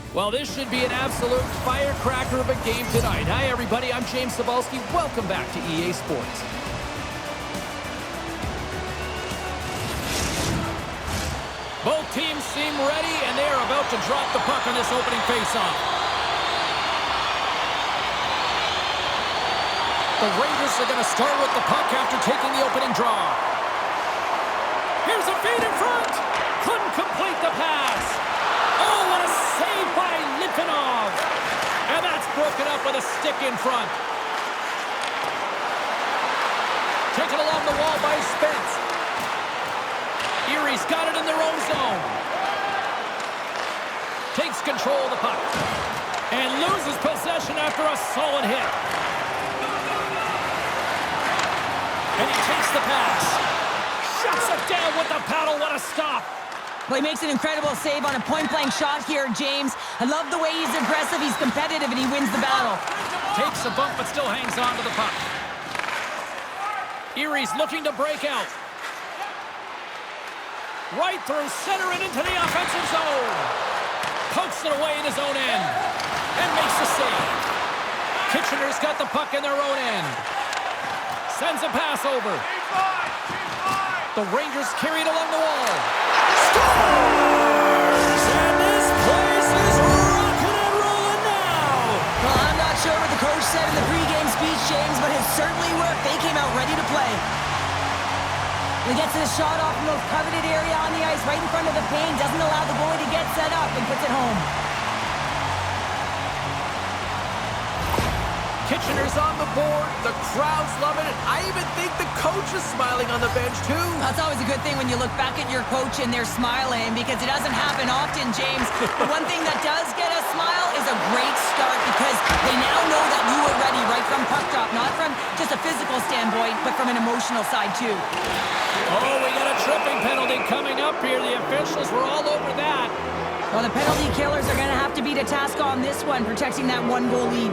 Well, this should be an absolute firecracker of a game tonight. Hi, everybody. I'm James Cebulski. Welcome back to EA Sports. Both teams seem ready, and they are about to drop the puck on this opening faceoff. The Rangers are going to start with the puck after taking the opening draw. Here's a feed in front. Couldn't complete the pass. Oh, what a save by Litvinov. And that's broken up with a stick in front. Taken along the wall by Spence. Erie's got it in their own zone. Takes control of the puck. And loses possession after a solid hit. And he takes the pass. Shuts it down with the paddle. What a stop. Well, he makes an incredible save on a point-blank shot here, James. I love the way he's aggressive, he's competitive, and he wins the battle. Takes a bump, but still hangs on to the puck. Erie's looking to break out. Right through center and into the offensive zone. Pokes it away in his own end. And makes the save. Kitchener's got the puck in their own end. Sends a pass over. The Rangers carry it along the wall. Scores! And this place is rocking and rolling now. Well, I'm not sure what the coach said in the pregame speech, James, but it certainly worked. They came out ready to play. He gets his shot off the most coveted area on the ice, right in front of the paint, doesn't allow the goalie to get set up, and puts it home. Kitchener's on the board. The crowd's loving it. I even think the coach is smiling on the bench, too. That's always a good thing when you look back at your coach and they're smiling, because it doesn't happen often, James. But one thing that does get a smile is a great start, because they now know that you were ready right from puck drop, not from just a physical standpoint, but from an emotional side, too. Oh, we got a tripping penalty coming up here. The officials were all over that. Well, the penalty killers are going to have to be to task on this one, protecting that one-goal lead.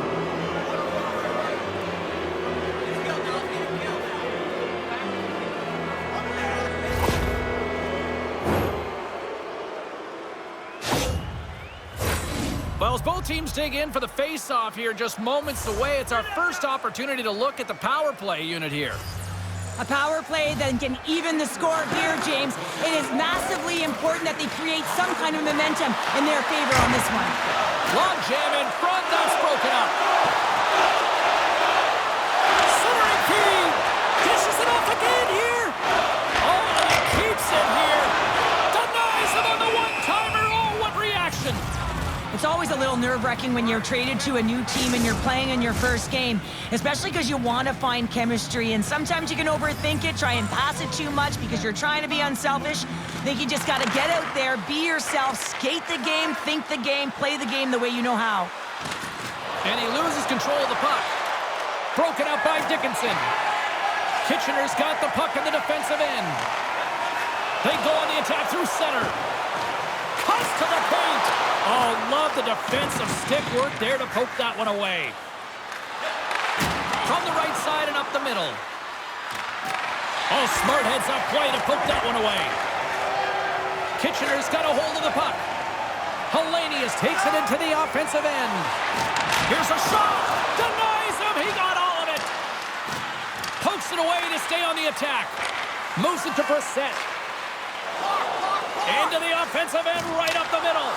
Well, as both teams dig in for the face-off here, just moments away, it's our first opportunity to look at the power play unit here. A power play that can even the score here, James. It is massively important that they create some kind of momentum in their favor on this one. Long jam in front, that's broken up. Centering feed. Dishes it off again here. Oh, and he keeps it here. Denies him on the one-timer. Oh, what reaction. It's always a little nerve-wracking when you're traded to a new team and you're playing in your first game, especially because you want to find chemistry, and sometimes you can overthink it, try and pass it too much because you're trying to be unselfish. I think you just got to get out there, be yourself, skate the game, think the game, play the game the way you know how. And he loses control of the puck. Broken up by Dickinson. Kitchener's got the puck in the defensive end. They go on the attack through center. Cuts to the paint. Oh, love the defensive stick work there to poke that one away. From the right side and up the middle. Oh, smart heads up play to poke that one away. Kitchener's got a hold of the puck. Helenius takes it into the offensive end. Here's a shot. Denies him. He got all of it. Pokes it away to stay on the attack. Moves it to Brissett. Into the offensive end, right up the middle.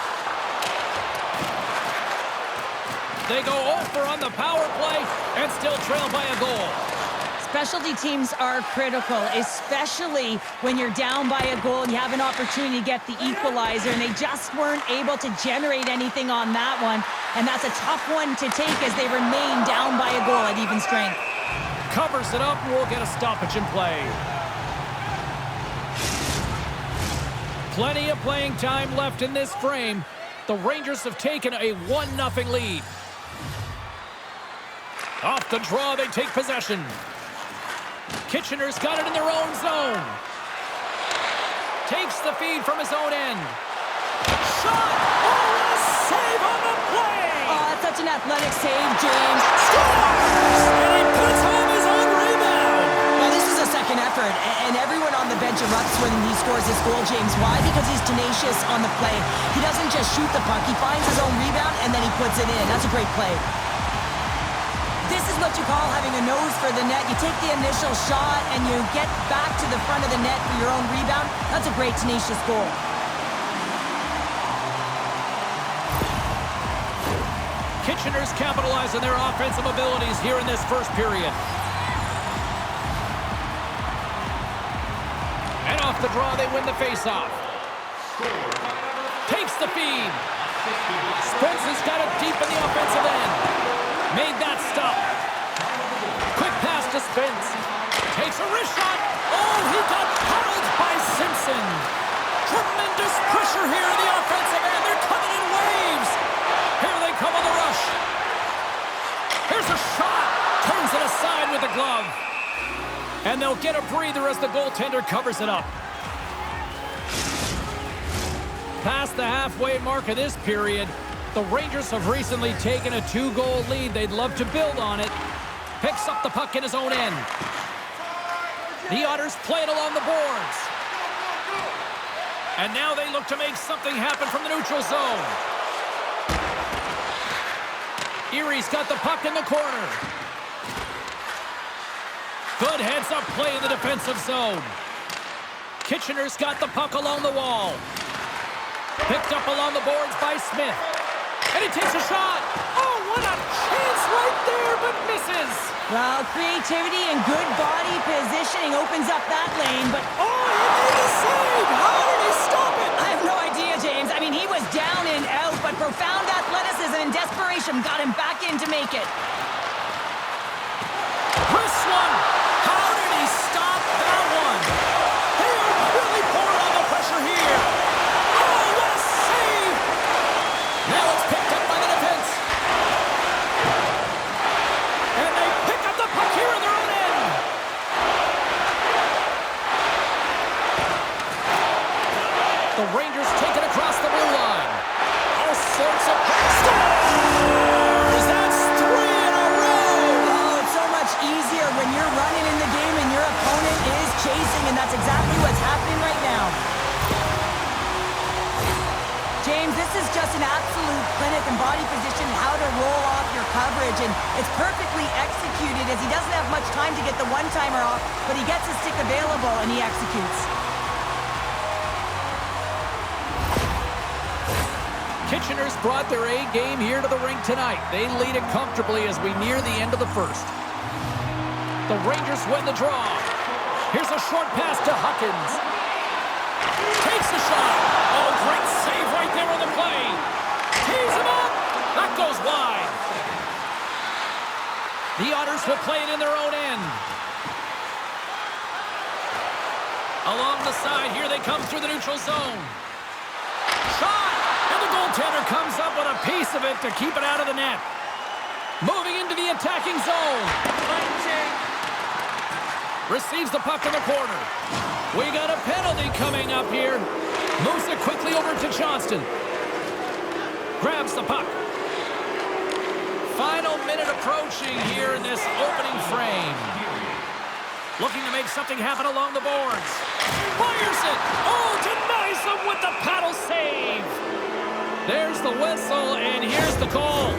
They go over on the power play and still trail by a goal. Specialty teams are critical, especially when you're down by a goal and you have an opportunity to get the equalizer, and they just weren't able to generate anything on that one. And that's a tough one to take as they remain down by a goal at even strength. Covers it up, and we'll get a stoppage in play. Plenty of playing time left in this frame. The Rangers have taken a 1-0 lead. Off the draw, they take possession. Kitchener's got it in their own zone. Takes the feed from his own end. Shot! Oh, a save on the play! Oh, that's such an athletic save, James. Scores! And he puts home his own rebound. Well, this is a second effort effort, and everyone on the bench erupts when he scores his goal, James. Why? Because he's tenacious on the play. He doesn't just shoot the puck. He finds his own rebound, and then he puts it in. That's a great play. This is what you call having a nose for the net. You take the initial shot, and you get back to the front of the net for your own rebound. That's a great, tenacious goal. Kitchener's capitalize on their offensive abilities here in this first period. And off the draw, they win the faceoff. Takes the feed. Spence has got it deep in the offensive end. Made that stop. Quick pass to Spence. Takes a wrist shot. Oh, he got paddled by Simpson. Tremendous pressure here in the offensive end. They're coming in waves. Here they come on the rush. Here's a shot. Turns it aside with the glove. And they'll get a breather as the goaltender covers it up. Past the halfway mark of this period, the Rangers have recently taken a 2-goal lead. They'd love to build on it. Picks up the puck in his own end. The Otters play it along the boards. And now they look to make something happen from the neutral zone. Erie's got the puck in the corner. Good heads-up play in the defensive zone. Kitchener's got the puck along the wall. Picked up along the boards by Smith. And he takes a shot. Oh, what a chance right there, but misses. Well, creativity and good body positioning opens up that lane, but oh, he made the save. How did he stop it? I have no idea, James. I mean, he was down and out, but profound athleticism and desperation got him back in to make it. Wrist one. How did he stop that one? They are really pouring on the pressure here. Oh, what a save. Now it's picked up by the defense. And they pick up the puck here in their own end. The Rangers take it across the blue line. All sorts of scores! That's 3 in a row! Oh, it's so much easier when you're running in the game and your opponent is chasing, and that's exactly what's happening right now. James, this is just an absolute clinic in body position, how to roll off your coverage, and it's perfectly executed as he doesn't have much time to get the one-timer off, but he gets his stick available and he executes. Kitchener's brought their A game here to the rink tonight. They lead it comfortably as we near the end of the first. The Rangers win the draw. Here's a short pass to Huckins. Takes the shot. Oh, great save right there on the play. Tees him up. That goes wide. The Otters will play it in their own end. Along the side, here they come through the neutral zone. Shot. And the goaltender comes up with a piece of it to keep it out of the net. Moving into the attacking zone. Receives the puck in the corner. We got a penalty coming up here. Moves it quickly over to Johnston. Grabs the puck. Final minute approaching here in this opening frame. Looking to make something happen along the boards. Fires it. Oh, denies him with the paddle save. There's the whistle, and here's the call.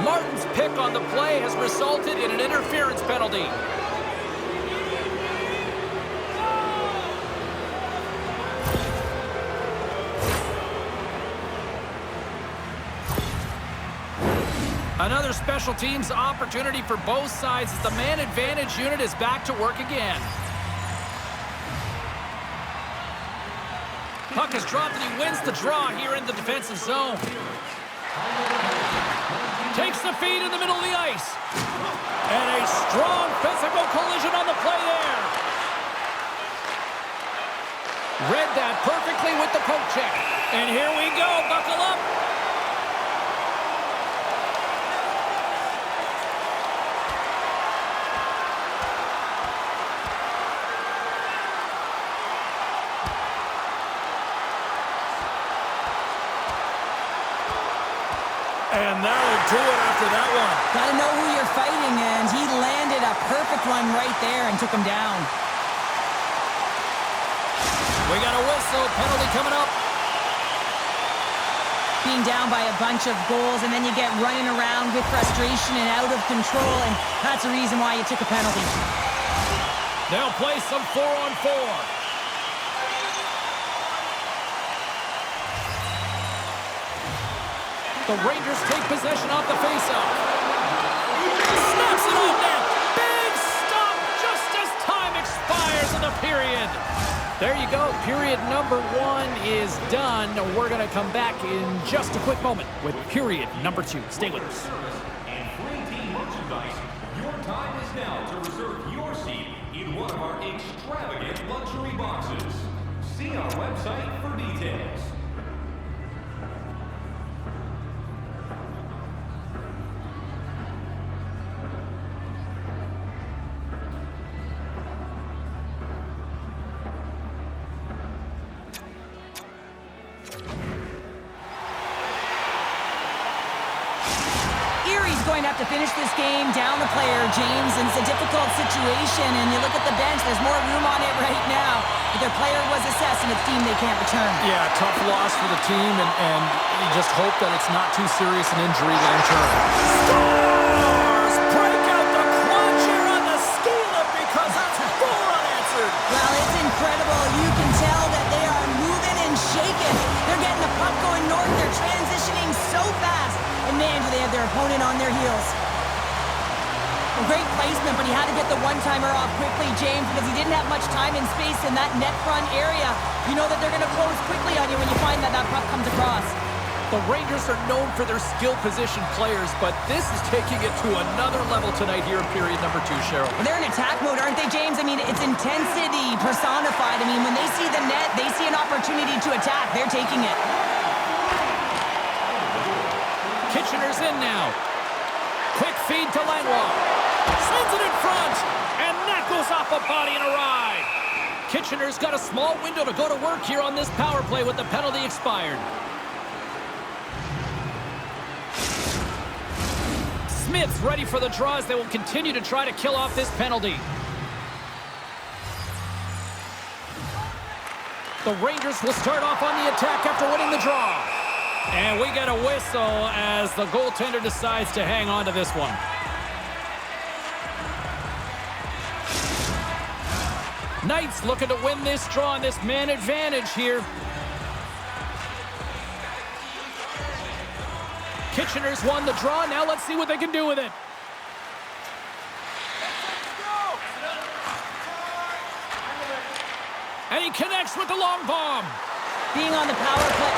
Martin's pick on the play has resulted in an interference penalty. Another special teams opportunity for both sides as the man advantage unit is back to work again. Puck is dropped and he wins the draw here in the defensive zone. Takes the feed in the middle of the ice. And a strong physical collision on the play there. Read that perfectly with the poke check. And here we go, buckle up. And that'll do it after that one. Gotta know who you're fighting, and he landed a perfect one right there and took him down. We got a whistle. Penalty coming up. Being down by a bunch of goals, and then you get running around with frustration and out of control, and that's the reason why you took a penalty. They'll play some 4-on-4. The Rangers take possession off the faceoff. Snaps it on net. Big stop just as time expires in the period. There you go. Period number 1 is done. We're going to come back in just a quick moment with period number 2. Stay with us. And free team merchandise. Your time is now to reserve your seat in one of our extravagant luxury boxes. See our website for details. Going to have to finish this game down the player, James, and it's a difficult situation, and you look at the bench, there's more room on it right now, but their player was assessed and it's team they can't return. Yeah, tough loss for the team, and you just hope that it's not too serious an injury that in turn. Scores! Break out the clutch here on the ski lift because that's 4 unanswered. Well, it's incredible. You can tell that they are moving and shaking. They're getting the puck going north. They're transitioning so fast. And man, do they have their opponent on their heels. A great placement, but he had to get the one-timer off quickly, James, because he didn't have much time and space in that net front area. You know that they're going to close quickly on you when you find that puck comes across. The Rangers are known for their skill position players, but this is taking it to another level tonight here in period number 2, Cheryl. Well, they're in attack mode, aren't they, James? I mean, it's intensity personified. I mean, when they see the net, they see an opportunity to attack. They're taking it. Kitchener's in now. Quick feed to Langlois. Sends it in front. And that goes off a body and a ride. Kitchener's got a small window to go to work here on this power play with the penalty expired. Smith's ready for the draw as they will continue to try to kill off this penalty. The Rangers will start off on the attack after winning the draw. And we get a whistle as the goaltender decides to hang on to this one. Knights looking to win this draw on this man advantage here. Kitchener's won the draw. Now let's see what they can do with it. And he connects with the long bomb. Being on the power play.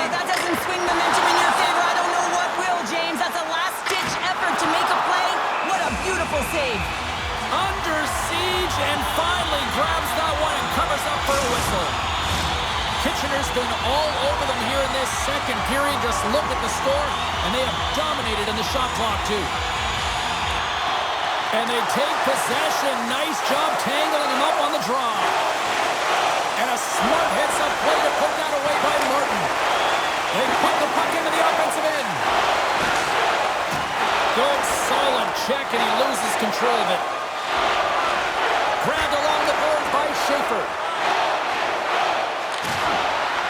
That doesn't swing momentum in your favor. I don't know what will, James. That's a last-ditch effort to make a play. What a beautiful save. Under siege and finally grabs that one and covers up for a whistle. Kitchener's been all over them here in this second period. Just look at the score, and they have dominated in the shot clock, too. And they take possession. Nice job tangling him up on the draw. And a smart heads-up play to put that away by Martin. They put the puck into the offensive end. Good, solid check, and he loses control of it. Grabbed along the boards by Schaefer.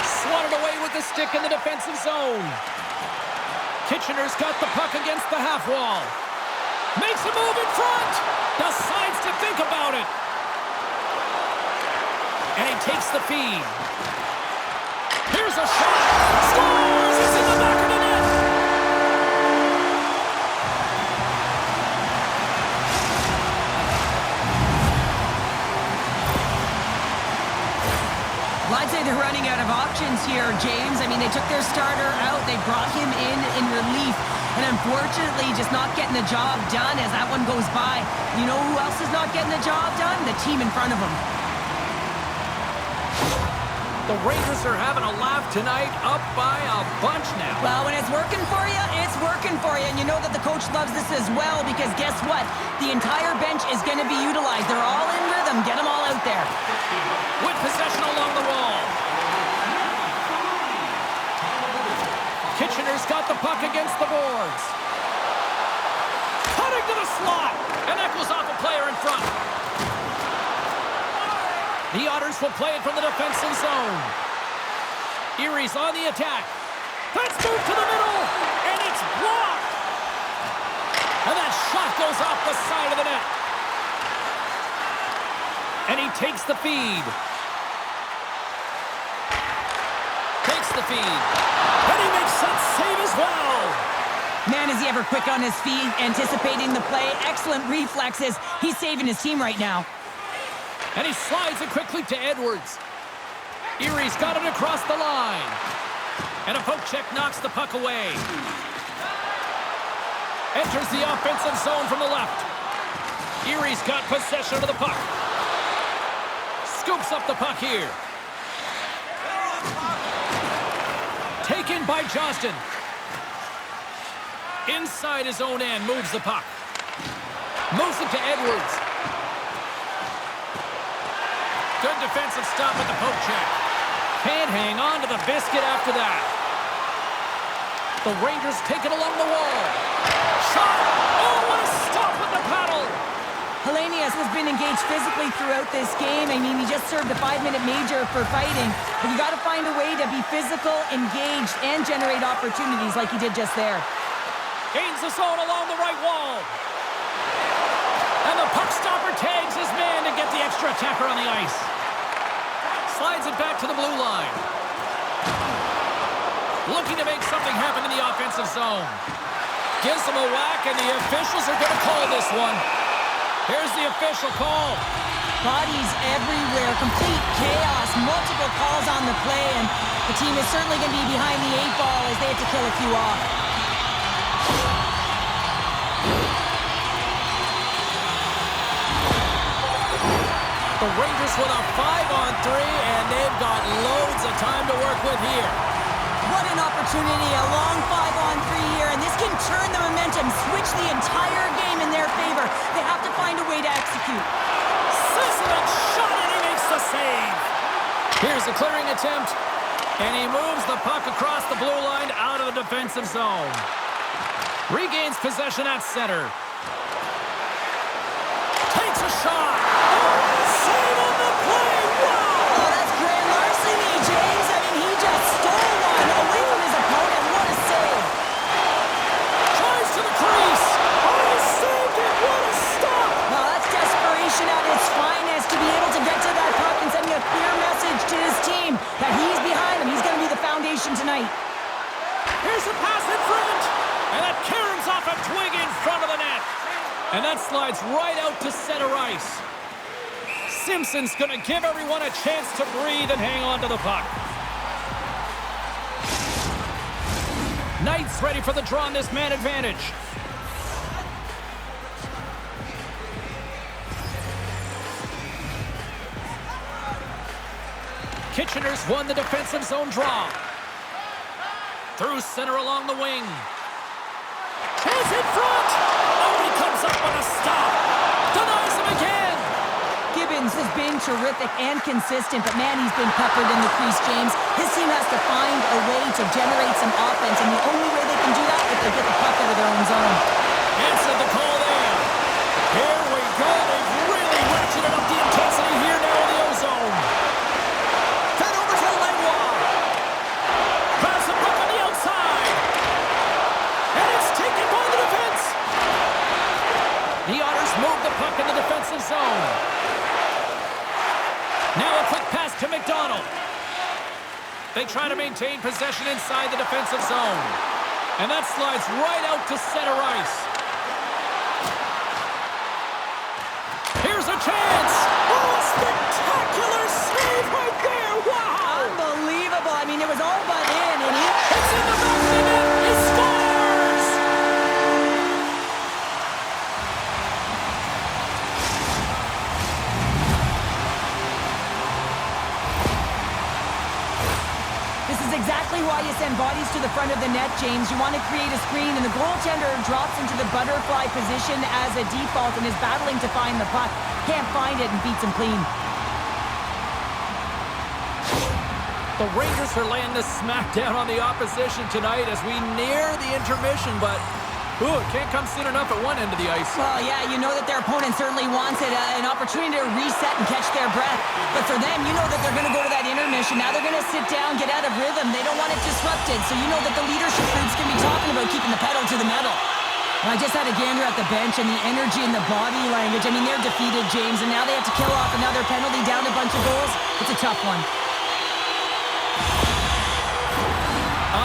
Swatted away with the stick in the defensive zone. Kitchener's got the puck against the half wall. Makes a move in front. Decides to think about it. And he takes the feed. Here's a shot. Scores! It's in the back of the net. Well, I'd say they're running out of options here, James. I mean, they took their starter out. They brought him in relief. And unfortunately, just not getting the job done as that one goes by. You know who else is not getting the job done? The team in front of them. The Rangers are having a laugh tonight, up by a bunch now. Well, when it's working for you, it's working for you. And you know that the coach loves this as well because guess what? The entire bench is going to be utilized. They're all in rhythm. Get them all out there. With possession along the wall. Kitchener's got the puck against the boards. Cutting to the slot. And that goes off a player in front. The Otters will play it from the defensive zone. Erie's on the attack. That's moved to the middle, and it's blocked. And that shot goes off the side of the net. And he takes the feed. Takes the feed. And he makes that save as well. Man, is he ever quick on his feet, anticipating the play. Excellent reflexes. He's saving his team right now. And he slides it quickly to Edwards. Erie's got it across the line. And a poke check knocks the puck away. Enters the offensive zone from the left. Erie's got possession of the puck. Scoops up the puck here. Taken by Johnston. Inside his own end, moves the puck. Moves it to Edwards. Good defensive stop with the poke check. Can't hang on to the biscuit after that. The Rangers take it along the wall. Shot! Oh, what a stop with the paddle! Helenius has been engaged physically throughout this game. I mean, he just served a 5-minute major for fighting. But you got to find a way to be physical, engaged, and generate opportunities like he did just there. Gains the zone along the right wall. And the puck stopper tags his man to get the extra attacker on the ice. Slides it back to the blue line. Looking to make something happen in the offensive zone. Gives them a whack, and the officials are going to call this one. Here's the official call. Bodies everywhere, complete chaos, multiple calls on the play, and the team is certainly going to be behind the 8-ball as they have to kill a few off. The Rangers with a 5-on-3, and they've got loads of time to work with here. What an opportunity, a long 5-on-3 here, and this can turn the momentum, switch the entire game in their favor. They have to find a way to execute. Sizzling shot, and he makes the save. Here's a clearing attempt, and he moves the puck across the blue line out of the defensive zone. Regains possession at center. Takes a shot. Save on the play. Wow! Oh, that's grand larceny, James. I mean, he just stole one away from his opponent. What a save. Tries to the crease. Oh, he saved it. What a stop. Well, that's desperation at its finest to be able to get to that puck and sending a clear message to his team that he's behind him. He's going to be the foundation tonight. Here's a pass in front. And that caroms off a twig in front of the net. And that slides right out to center ice. Simpson's going to give everyone a chance to breathe and hang on to the puck. Knight's ready for the draw on this man advantage. Kitchener's won the defensive zone draw. Through center along the wing. Chance in front! Oh, he comes up on a stop. Denies him again. Gibbons has been terrific and consistent, but man, he's been peppered in the crease, James. His team has to find a way to generate some offense, and the only way they can do that is to get the puck out of their own zone. Answered the call there. Here we go. They've really ratcheted up the intensity here now in the O-zone. Fed over to the leg wall. Pass the puck on the outside. And it's taken by the defense. The Otters move the puck in the defensive zone. Now a quick pass to McDonald. They try to maintain possession inside the defensive zone. And that slides right out to center ice. Here's a chance. Oh, a spectacular save right there. Wow. Unbelievable. I mean, it was all but in, and It's in the back of the net. He scores. This is exactly why you send bodies to the front of the net, James. You want to create a screen, and the goaltender drops into the butterfly position as a default and is battling to find the puck. Can't find it and beats him clean. The Rangers are laying the smack down on the opposition tonight as we near the intermission, but Ooh, it can't come soon enough at one end of the ice. Well, yeah, you know that their opponent certainly wants it, an opportunity to reset and catch their breath. But for them, you know that they're going to go to that intermission. Now they're going to sit down, get out of rhythm. They don't want it disrupted. So you know that the leadership group's going to be talking about keeping the pedal to the metal. Well, I just had a gander at the bench, and the energy and the body language. I mean, they're defeated, James, and now they have to kill off another penalty, down a bunch of goals. It's a tough one.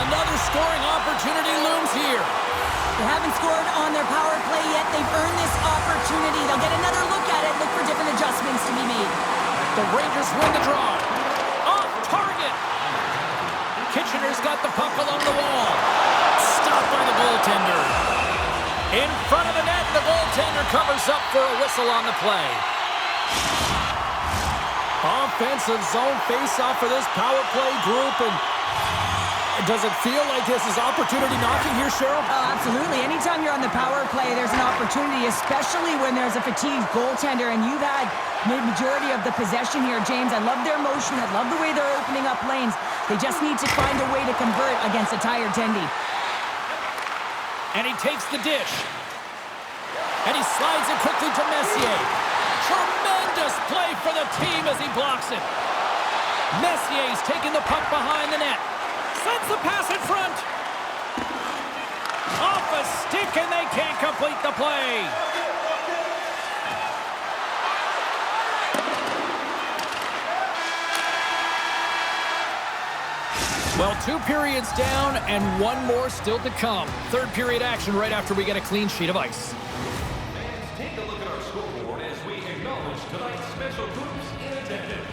Another scoring opportunity looms here. They haven't scored on their power play yet. They've earned this opportunity. They'll get another look at it, look for different adjustments to be made. The Rangers win the draw. Off target. Kitchener's got the puck along the wall. Stopped by the goaltender. In front of the net, the goaltender covers up for a whistle on the play. Offensive zone face-off for this power play group, and does it feel like this is opportunity knocking here, Cheryl? Oh, absolutely. Anytime you're on the power play, there's an opportunity, especially when there's a fatigued goaltender, and you've had the majority of the possession here, James. I love their motion. I love the way they're opening up lanes. They just need to find a way to convert against a tired Tendy. And he takes the dish. And he slides it quickly to Messier. Tremendous play for the team as he blocks it. Messier's taking the puck behind the net. Sends the pass in front. Off a stick, and they can't complete the play. Well, 2 periods down and 1 more still to come. Third period action right after we get a clean sheet of ice. Fans, take a look at our scoreboard as we acknowledge tonight's special groups in attendance.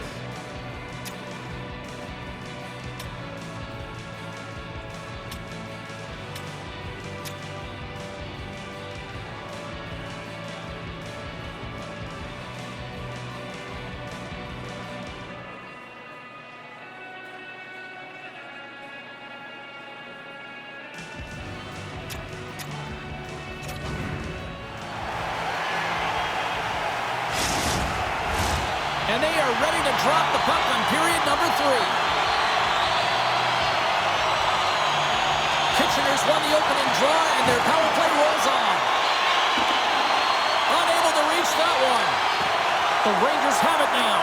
And they are ready to drop the puck on period number 3. Kitchener's won the opening draw, and their power play rolls on. Unable to reach that one. The Rangers have it now.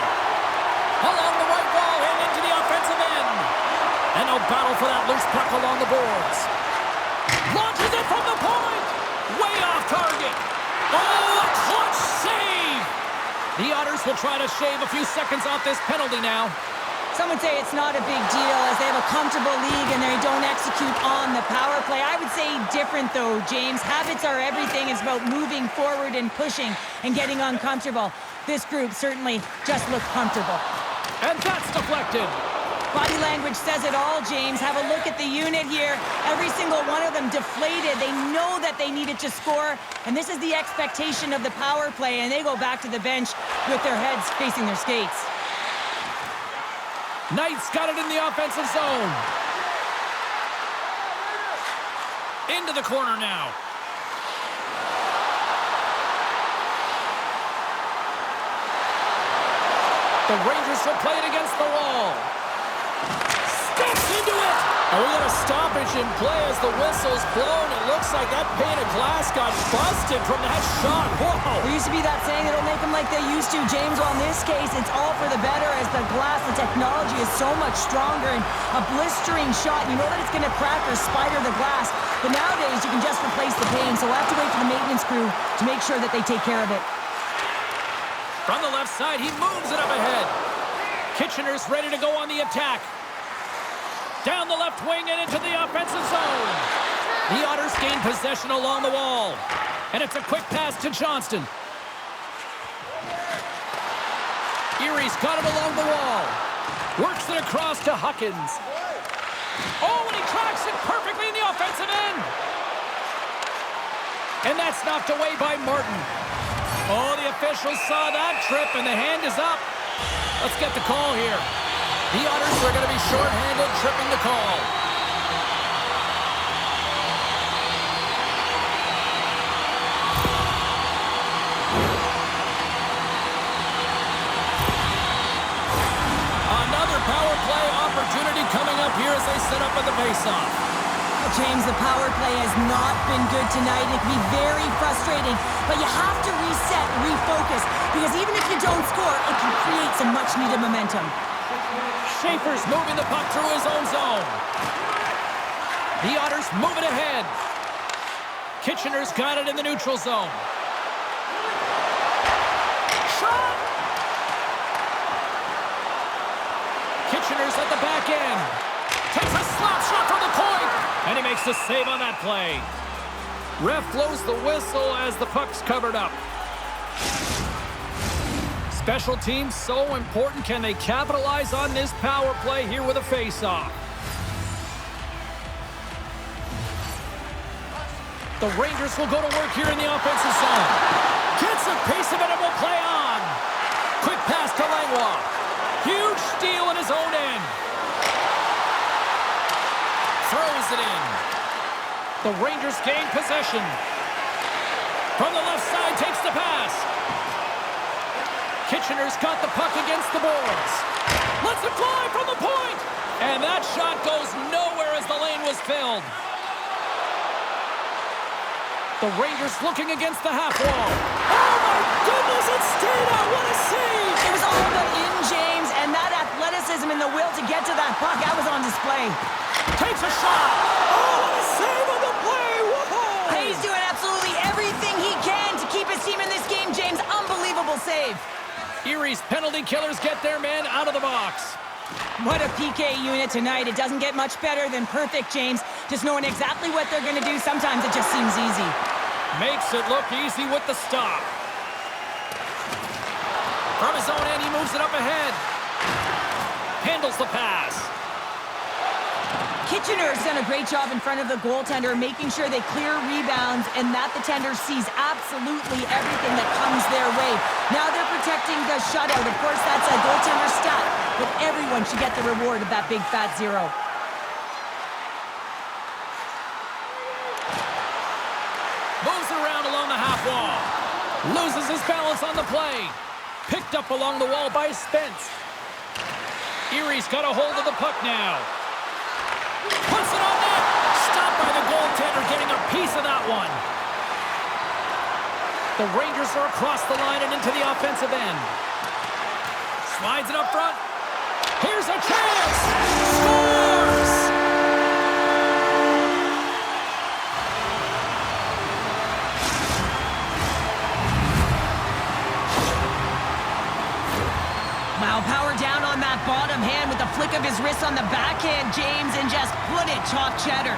Along the right wall and into the offensive end. And they'll battle for that loose puck along the boards. Launches it from the point. Way off target. Oh, a clutch save. The Otters will try to shave a few seconds off this penalty now. Some would say it's not a big deal as they have a comfortable league and they don't execute on the power play. I would say different though, James. Habits are everything. It's about moving forward and pushing and getting uncomfortable. This group certainly just looked comfortable. And that's deflected. Body language says it all, James. Have a look at the unit here. Every single one of them deflated. They know that they needed to score, and this is the expectation of the power play, and they go back to the bench with their heads facing their skates. Knight's got it in the offensive zone. Into the corner now. The Rangers will play it against the wall. Steps into it! And we got a stoppage in play as the whistle's blown. It looks like that pane of glass got busted from that shot. Whoa! There used to be that saying, it'll make them like they used to, James. Well, in this case, it's all for the better as the glass, the technology is so much stronger, and a blistering shot, you know that it's going to crack or spider the glass. But nowadays, you can just replace the pane, so we'll have to wait for the maintenance crew to make sure that they take care of it. From the left side, he moves it up ahead. Kitchener's ready to go on the attack. Down the left wing and into the offensive zone. The Otters gain possession along the wall. And it's a quick pass to Johnston. Erie's got it along the wall. Works it across to Huckins. Oh, and he tracks it perfectly in the offensive end. And that's knocked away by Martin. Oh, the officials saw that trip, and the hand is up. Let's get the call here. The Otters are going to be shorthanded, tripping the call. Another power play opportunity coming up here as they set up at the faceoff. James, the power play has not been good tonight. It can be very frustrating, but you have to reset, refocus, because even if you don't score, it can create some much-needed momentum. Schaefer's moving the puck through his own zone. The Otters moving ahead. Kitchener's got it in the neutral zone. Shot! Kitchener's at the back end. Takes a slap shot from the point. And he makes the save on that play. Ref blows the whistle as the puck's covered up. Special teams so important. Can they capitalize on this power play here with a face-off? The Rangers will go to work here in the offensive zone. Gets a piece of it and will play on. Quick pass to Langlois. Huge steal in his own end. Throws it in. The Rangers gain possession. From the left side, takes the pass. Kitchener's got the puck against the boards. Lets it fly from the point. And that shot goes nowhere as the lane was filled. The Rangers looking against the half wall. Oh my goodness, it stayed out. What a save. It was all but in, James, and that athleticism and the will to get to that puck, that was on display. Takes a shot. Oh, what a save on the play. Whoa. He's doing absolutely everything he can to keep his team in this game, James. Unbelievable save. Erie's penalty killers get their man out of the box. What a PK unit tonight. It doesn't get much better than perfect, James. Just knowing exactly what they're going to do, sometimes it just seems easy. Makes it look easy with the stop. From his own end, he moves it up ahead. Handles the pass. Kitchener's done a great job in front of the goaltender, making sure they clear rebounds and that the tender sees absolutely everything that comes their way. Now they're protecting the shutout. Of course, that's a goaltender stat, but everyone should get the reward of that big fat zero. Moves around along the half wall. Loses his balance on the play. Picked up along the wall by Spence. Erie's got a hold of the puck now. Puts it on net. Stopped by the goaltender, getting a piece of that one. The Rangers are across the line and into the offensive end. Slides it up front. Here's a chance. Scores! Wow, power down on that bottom hand with a flick of his wrist on the backhand, James, and just put it chalk cheddar.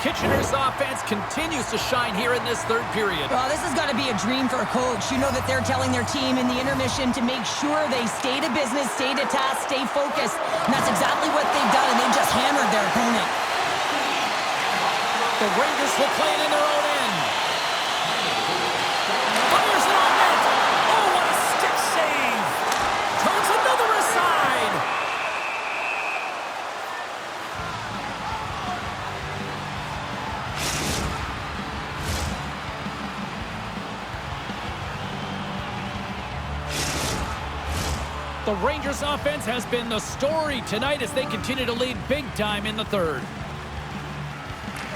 Kitchener's offense continues to shine here in this third period. Well, this has got to be a dream for a coach. You know that they're telling their team in the intermission to make sure they stay to business, stay to task, stay focused. And that's exactly what they've done, and they've just hammered their opponent. The Rangers will play it in their own end. Fires it on net. Oh, what a stick save. Turns another aside. The Rangers offense has been the story tonight as they continue to lead big time in the third.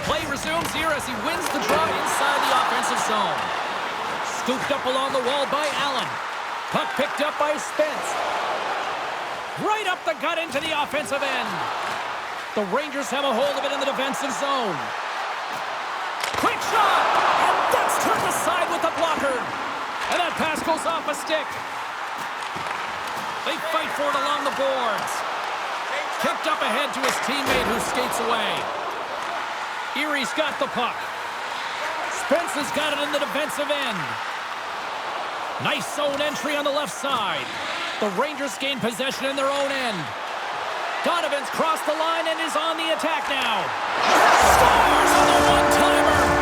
Play resumes here as he wins the draw inside the offensive zone. Scooped up along the wall by Allen. Puck picked up by Spence. Right up the gut into the offensive end. The Rangers have a hold of it in the defensive zone. Quick shot! And that's turned aside with the blocker. And that pass goes off a stick. They fight for it along the boards. Kicked up ahead to his teammate who skates away. Erie's got the puck. Spence has got it in the defensive end. Nice zone entry on the left side. The Rangers gain possession in their own end. Donovan's crossed the line and is on the attack now. Scores on the one-timer.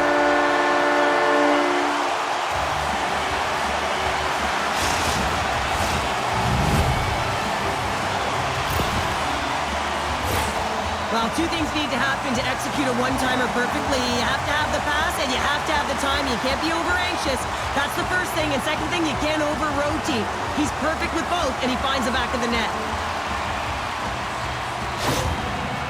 Well, two things need to happen to execute a one-timer perfectly. You have to have the pass and you have to have the time. You can't be over-anxious. That's the first thing, and second thing, you can't over-rotate. He's perfect with both, and he finds the back of the net.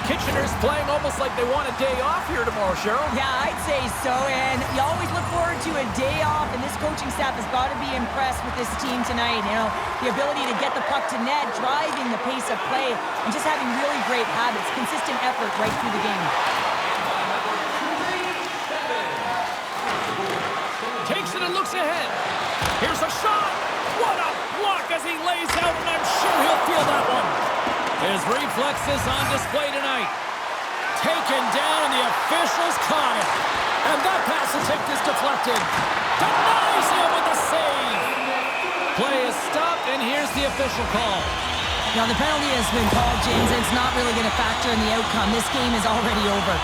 Kitchener's playing almost like they want a day off here tomorrow, Cheryl. Yeah, I'd say so, and you always look forward to a day off, and this coaching staff has got to be impressed with this team tonight. You know, the ability to get the puck to net, driving the pace of play, and just having really great habits, consistent effort right through the game. Takes it and looks ahead. Here's a shot. What a block as he lays out, and I'm sure he'll feel that one. His reflexes on display tonight. Taken down, and the officials caught it. And that pass attempt is deflected. Denies him with the save. Play is stopped, and here's the official call. Now, the penalty has been called, James, and it's not really going to factor in the outcome. This game is already over.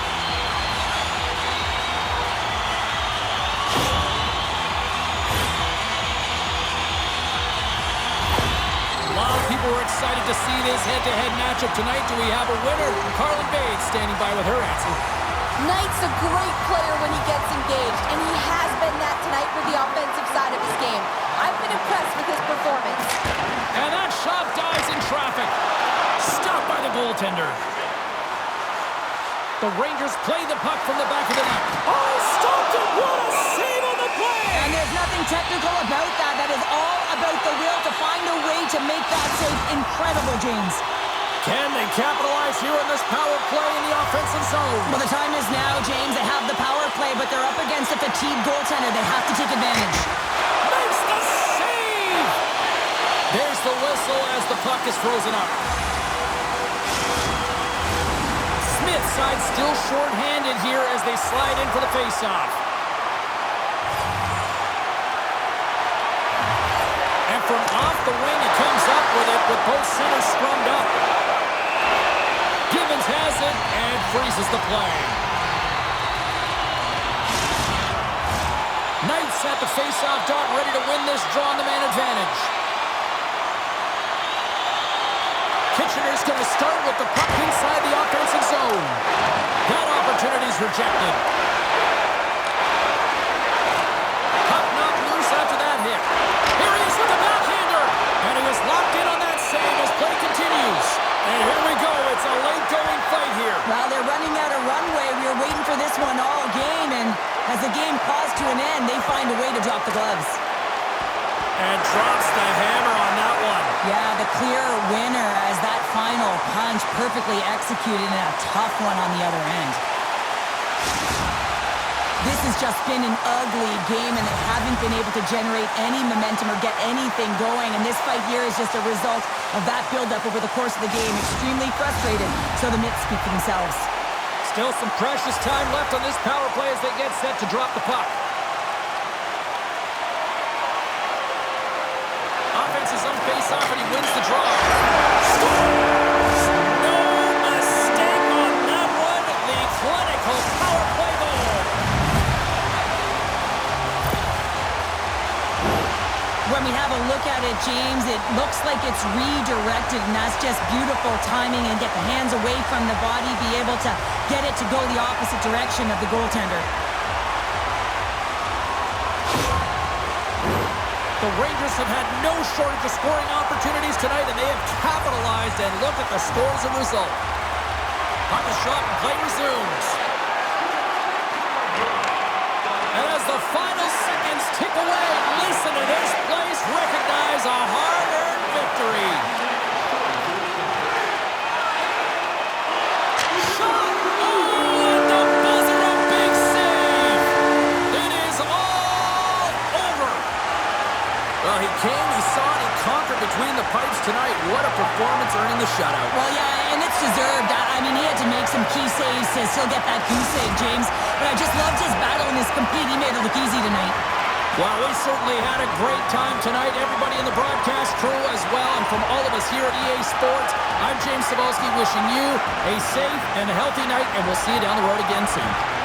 We're excited to see this head-to-head matchup tonight. Do we have a winner? Carlin Bates standing by with her answer. Knight's a great player when he gets engaged, and he has been that tonight for the offensive side of his game. I've been impressed with his performance. And that shot dies in traffic. Stopped by the goaltender. The Rangers play the puck from the back of the net. Oh, stopped it! What a save on the play! And there's nothing technical about that. That is all about the will to find a way to make that save incredible, James. Can they capitalize here on this power play in the offensive zone? Well, the time is now, James. They have the power play, but they're up against a fatigued goaltender. They have to take advantage. Makes the save! There's the whistle as the puck is frozen up. Smith's side still short-handed here as they slide in for the face-off. And from off the wing, he comes up with it with both centers scrummed up. Gibbons has it and freezes the play. Knights at the face-off dot, ready to win this draw on the man advantage. Kitchener's going to start with the puck inside the offensive zone. That opportunity's rejected. Puck knocked loose after that hit. Here he is with the backhander. And he is locked in on that save as play continues. And here we go. It's a late-going fight here. Well, they're running out of runway. We were waiting for this one all game. And as the game calls to an end, they find a way to drop the gloves. And drops the hammer on that one. Yeah, the clear winner as that final punch perfectly executed in a tough one on the other end. This has just been an ugly game, and they haven't been able to generate any momentum or get anything going. And this fight here is just a result of that build-up over the course of the game. Extremely frustrated, so the Mits speak for themselves. Still some precious time left on this power play as they get set to drop the puck. Offense is on face-off, and he wins the draw. Scores! No mistake on that one. The clinical power play goal. When we have a look at it, James, it looks like it's redirected, and that's just beautiful timing and get the hands away from the body, be able to get it to go the opposite direction of the goaltender. The Rangers have had no shortage of scoring opportunities tonight, and they have capitalized, and look at the score as a result. Puck is shot and play resumes. And as the final seconds tick away, listen to this place recognize a hard-earned victory. Shot! Oh, and the buzzer, a big save. It is all over. Well, he came, he saw it, he conquered between the pipes tonight. What a performance, earning the shutout. Well, yeah, and it's deserved. I mean, he had to make some key saves to still get that goose egg, James. But I just loved his battle and his compete. He made it look easy tonight. Well, we certainly had a great time tonight. Everybody in the broadcast crew as well. And from all of us here at EA Sports, I'm James Cebulski wishing you a safe and healthy night, and we'll see you down the road again soon.